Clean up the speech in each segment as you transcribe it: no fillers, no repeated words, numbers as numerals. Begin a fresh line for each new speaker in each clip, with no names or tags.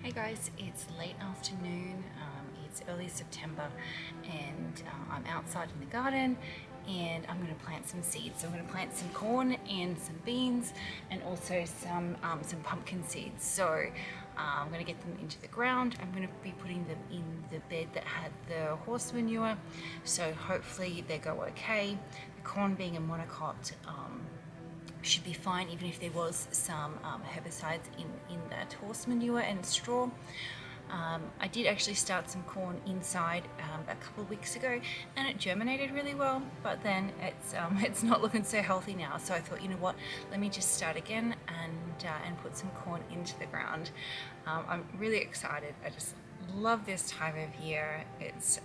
Hey guys, it's late afternoon, it's early September, and I'm outside in the garden and I'm going to plant some seeds. So I'm going to plant some corn and some beans and also some pumpkin seeds. So I'm going to get them into the ground. I'm going to be putting them in the bed that had the horse manure, so hopefully they go okay. The corn being a monocot, should be fine even if there was some herbicides in that horse manure and straw. I did actually start some corn inside a couple of weeks ago and it germinated really well, but then it's not looking so healthy now. So I thought, you know what, let me just start again and put some corn into the ground. I'm really excited. I just love this time of year. It's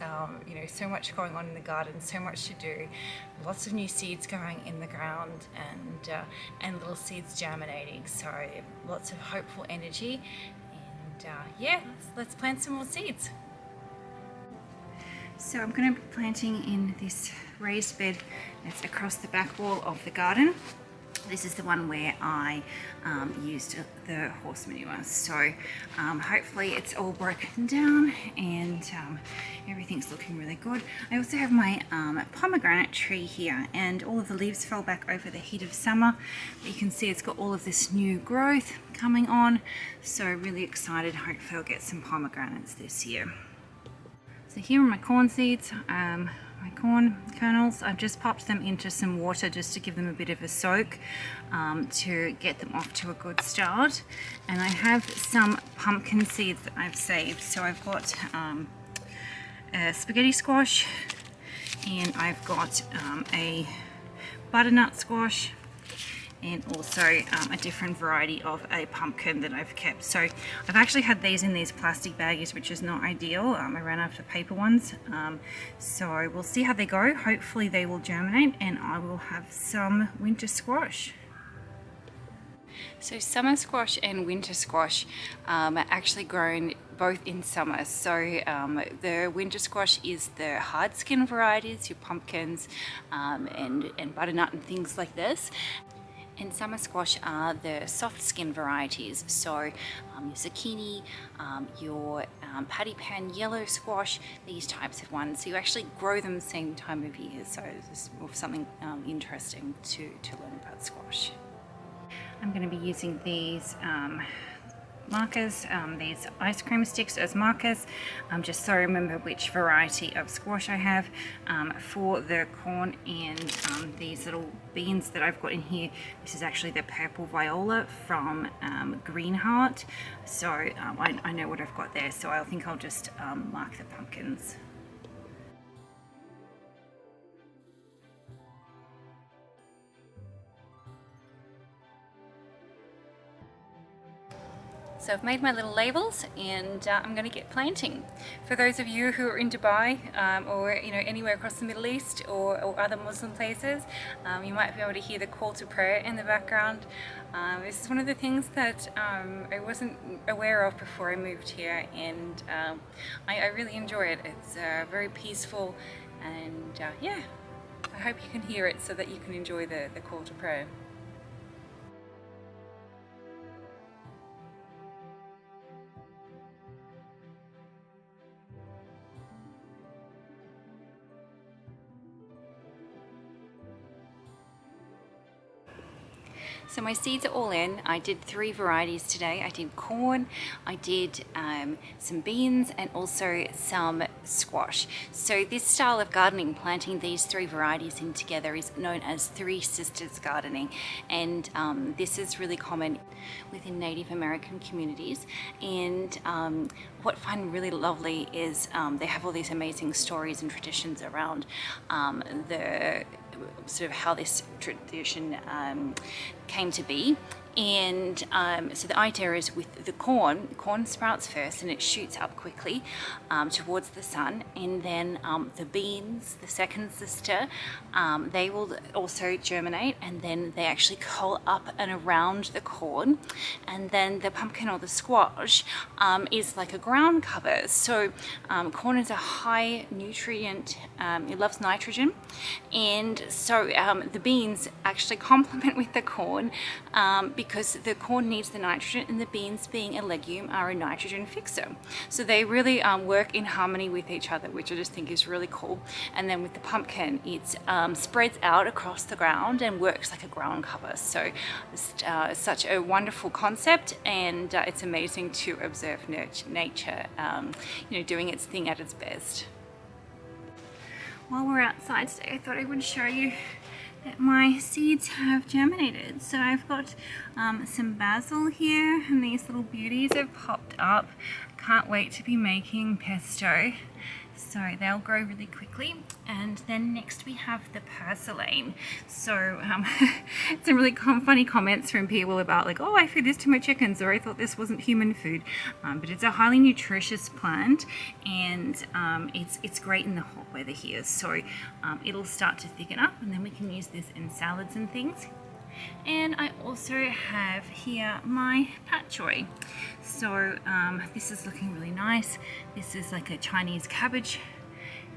you know, so much going on in the garden, so much to do, lots of new seeds going in the ground and little seeds germinating, so lots of hopeful energy. And yeah, let's plant some more seeds. So I'm going to be planting in this raised bed that's across the back wall of the garden. This is the one where I used the horse manure, so hopefully it's all broken down and everything's looking really good. I also have my pomegranate tree here, and all of the leaves fell back over the heat of summer, but you can see it's got all of this new growth coming on, so really excited. Hopefully I'll get some pomegranates this year. So here are my corn seeds. My corn kernels, I've just popped them into some water just to give them a bit of a soak to get them off to a good start. And I have some pumpkin seeds that I've saved. So I've got a spaghetti squash, and I've got a butternut squash, and also a different variety of a pumpkin that I've kept. So I've actually had these in these plastic baggies, which is not ideal. I ran out of paper ones. So we'll see how they go. Hopefully they will germinate and I will have some winter squash. So summer squash and winter squash are actually grown both in summer. So the winter squash is the hard skin varieties, your pumpkins and butternut and things like this. And summer squash are the soft skin varieties, so your zucchini, your patty pan yellow squash, these types of ones. So you actually grow them the same time of year, so this is something interesting to learn about squash. I'm going to be using these markers, these ice cream sticks as markers, just so I remember which variety of squash I have. For the corn and these little beans that I've got in here, this is actually the purple viola from Greenheart, so I know what I've got there, so I think I'll just mark the pumpkins. So I've made my little labels and I'm going to get planting. For those of you who are in Dubai or anywhere across the Middle East or other Muslim places, you might be able to hear the call to prayer in the background. This is one of the things that I wasn't aware of before I moved here, and I really enjoy it. It's very peaceful, and yeah, I hope you can hear it so that you can enjoy the call to prayer. So my seeds are all in. I did 3 varieties today. I did corn, I did some beans, and also some squash. So this style of gardening, planting these 3 varieties in together, is known as Three Sisters gardening, and this is really common within Native American communities. And what I find really lovely is they have all these amazing stories and traditions around the sort of how this tradition came to be. And so the idea is with the corn sprouts first and it shoots up quickly towards the sun, and then the beans, the second sister, they will also germinate, and then they actually curl up and around the corn, and then the pumpkin or the squash is like a ground cover. So corn is a high nutrient, it loves nitrogen, and so the beans actually complement with the corn because because the corn needs the nitrogen and the beans, being a legume, are a nitrogen fixer. So they really work in harmony with each other, which I just think is really cool. And then with the pumpkin, it spreads out across the ground and works like a ground cover. So it's such a wonderful concept, and it's amazing to observe nature doing its thing at its best. While we're outside today, I thought I would show you that my seeds have germinated. So I've got some basil here, and these little beauties have popped up. Can't wait to be making pesto. So they'll grow really quickly. And then next we have the purslane. So some really funny comments from people about like, oh, I feed this to my chickens, or I thought this wasn't human food. But it's a highly nutritious plant, and it's great in the hot weather here. So it'll start to thicken up, and then we can use this in salads and things. And I also have here my pak choi. So this is looking really nice. This is like a Chinese cabbage,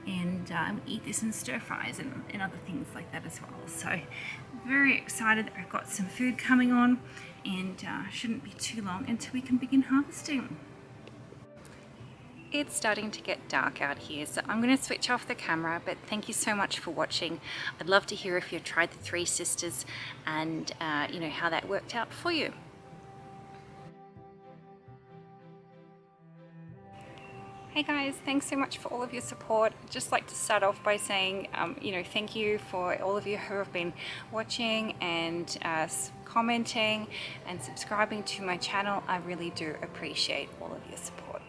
and we eat this in stir fries and other things like that as well. So very excited that I've got some food coming on, and shouldn't be too long until we can begin harvesting. It's starting to get dark out here, so I'm going to switch off the camera, but thank you so much for watching. I'd love to hear if you've tried the Three Sisters and how that worked out for you. Hey guys, thanks so much for all of your support. I'd just like to start off by saying, thank you for all of you who have been watching and commenting and subscribing to my channel. I really do appreciate all of your support.